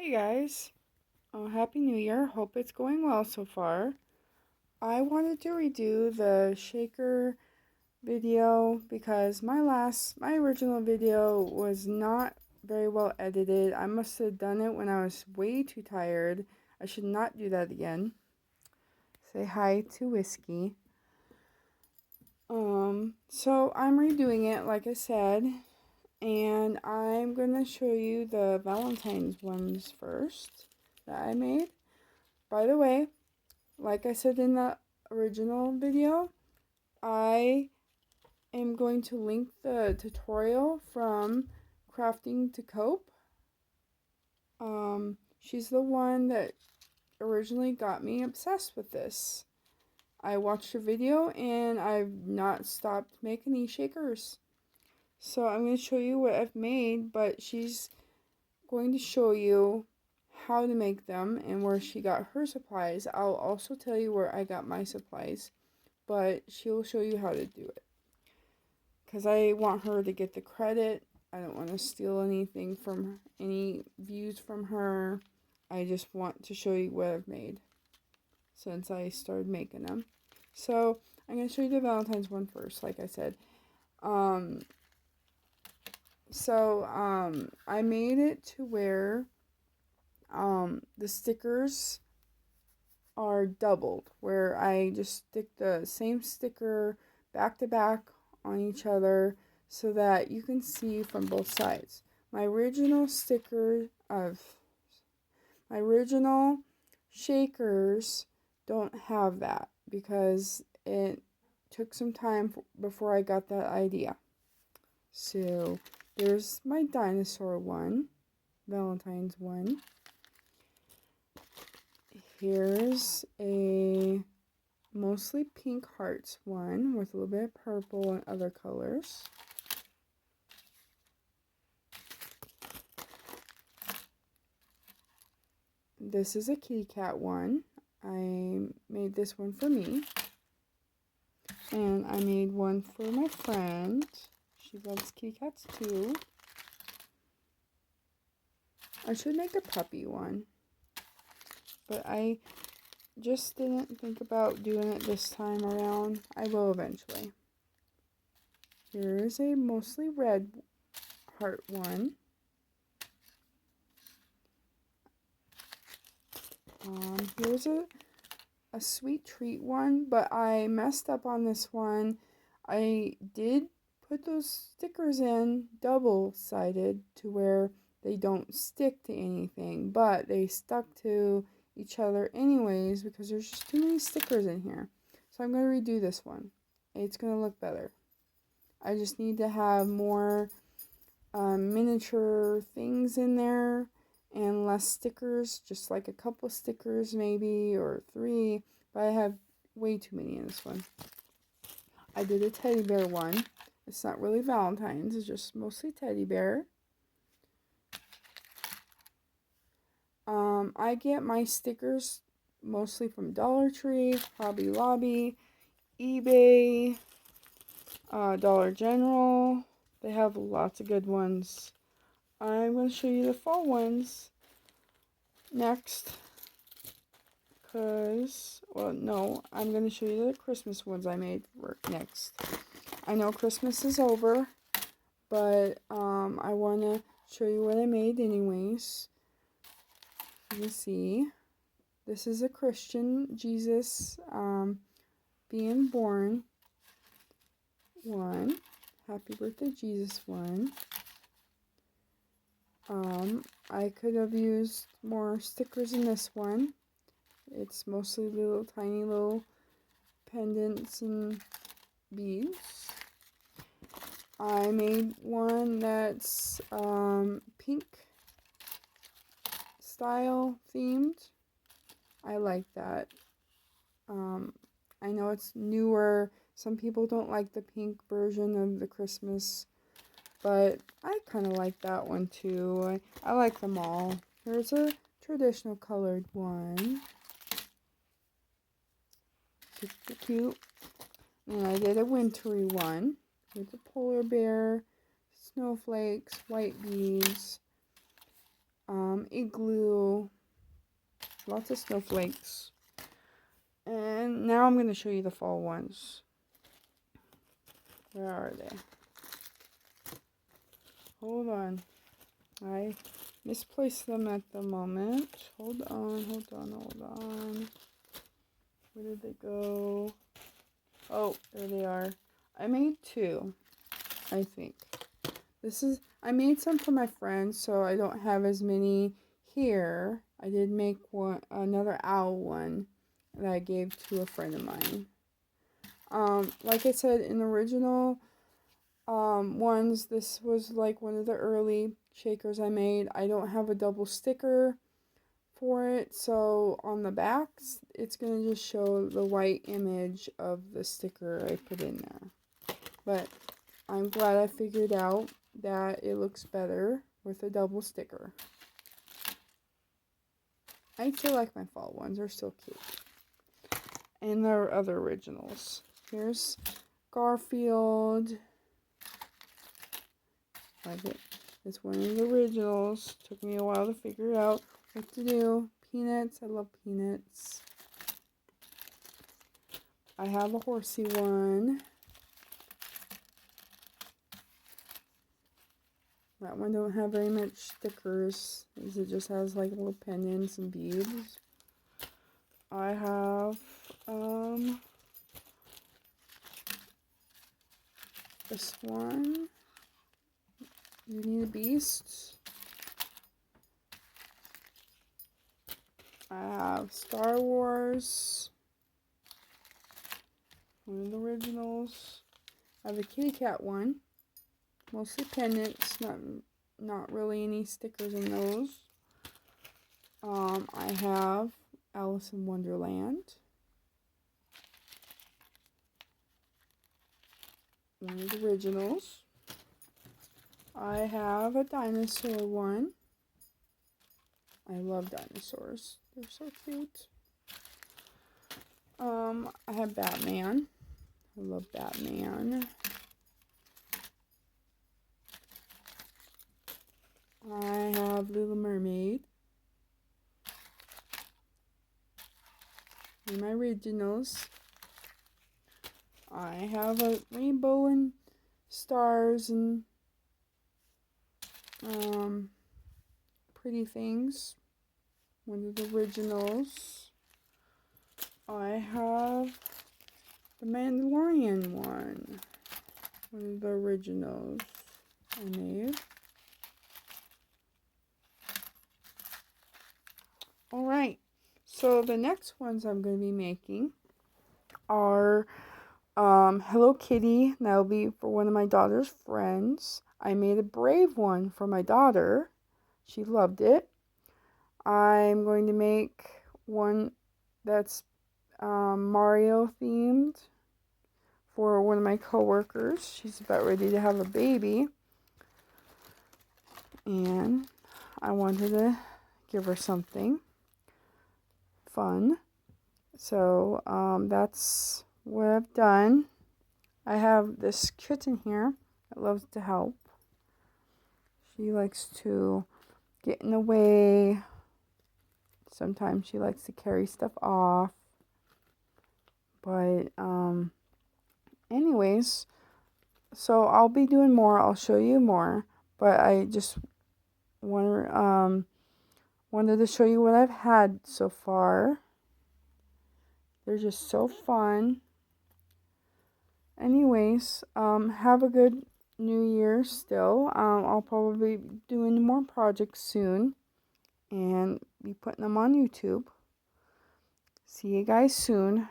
Hey guys, Happy New Year. Hope it's going well so far. I wanted to redo the shaker video because my original video was not very well edited. I must have done it when I was way too tired. I should not do that again. Say hi to Whiskey. So I'm redoing it like I said, and I'm gonna show you the Valentine's ones first that I made. By the way, like I said in the original video, I am going to link the tutorial from Crafting to Cope. She's the one that originally got me obsessed with this. I watched her video and I've not stopped making these shakers. So I'm going to show you what I've made, but she's going to show you how to make them and where she got her supplies. I'll also tell you where I got my supplies, but she'll show you how to do it. Because I want her to get the credit. I don't want to steal anything from her, any views from her. I just want to show you what I've made since I started making them. So I'm going to show you the Valentine's one first, like I said. I made it to where the stickers are doubled, where I just stick the same sticker back to back on each other so that you can see from both sides. My original shakers don't have that because it took some time before I got that idea. So there's my dinosaur one, Valentine's one. Here's a mostly pink hearts one with a little bit of purple and other colors. This is a kitty cat one. I made this one for me. And I made one for my friend. She loves kitty cats too. I should make a puppy one, but I just didn't think about doing it this time around. I will eventually. Here's a mostly red heart one. Here's a sweet treat one, but I messed up on this one. I did put those stickers in double-sided to where they don't stick to anything, but they stuck to each other anyways because there's just too many stickers in here. So I'm going to redo this one. It's going to look better. I just need to have more miniature things in there and less stickers, just like a couple stickers maybe, or 3, but I have way too many in this one. I did a teddy bear one. It's not really Valentine's, it's just mostly teddy bear. I get my stickers mostly from Dollar Tree, Hobby Lobby, eBay, Dollar General. They have lots of good ones. I'm going to show you the fall ones next. I'm going to show you the Christmas ones I made next. I know Christmas is over, but I want to show you what I made anyways. You can see, this is a Christian Jesus being born one. Happy birthday Jesus one. I could have used more stickers in this one. It's mostly little tiny little pendants and beads. I made one that's pink style themed. I like that. I know it's newer. Some people don't like the pink version of the Christmas, but I kind of like that one too. I like them all. Here's a traditional colored one. Super cute. And I did a wintry one with a polar bear, snowflakes, white bees. igloo, lots of snowflakes. And now I'm going to show you the fall ones. Where are they? Hold on. I misplaced them at the moment. Hold on. Where did they go? Oh, there they are. I made 2, I think. I made some for my friends, so I don't have as many here. I did make another owl one that I gave to a friend of mine. Like I said, in the original ones, this was like one of the early shakers I made. I don't have a double sticker for it, so on the backs, it's going to just show the white image of the sticker I put in there. But I'm glad I figured out that it looks better with a double sticker. I still like my fall ones. They're still cute. And there are other originals. Here's Garfield. Like it. It's one of the originals. Took me a while to figure out what to do. Peanuts. I love Peanuts. I have a horsey one. That one don't have very much stickers. It just has like little pendants and beads. I have this one. Beauty and the Beast. I have Star Wars. One of the originals. I have a kitty cat one. Mostly pendants, not really any stickers in those. I have Alice in Wonderland. One of the originals. I have a dinosaur one. I love dinosaurs. They're so cute. I have Batman. I love Batman. I have Little Mermaid. And my originals. I have a rainbow and stars and pretty things. One of the originals. I have the Mandalorian one. One of the originals I made. Alright, so the next ones I'm going to be making are Hello Kitty. That'll be for one of my daughter's friends. I made a Brave one for my daughter. She loved it. I'm going to make one that's Mario themed for one of my coworkers. She's about ready to have a baby. And I wanted to give her something fun. So that's what I've done. I have this kitten here that loves to help. She likes to get in the way. Sometimes she likes to carry stuff off. But anyways, so I'll be doing more. I'll show you more. But I just wanted to show you what I've had so far. They're just so fun. Anyways, have a good New Year still. I'll probably be doing more projects soon and be putting them on YouTube. See you guys soon.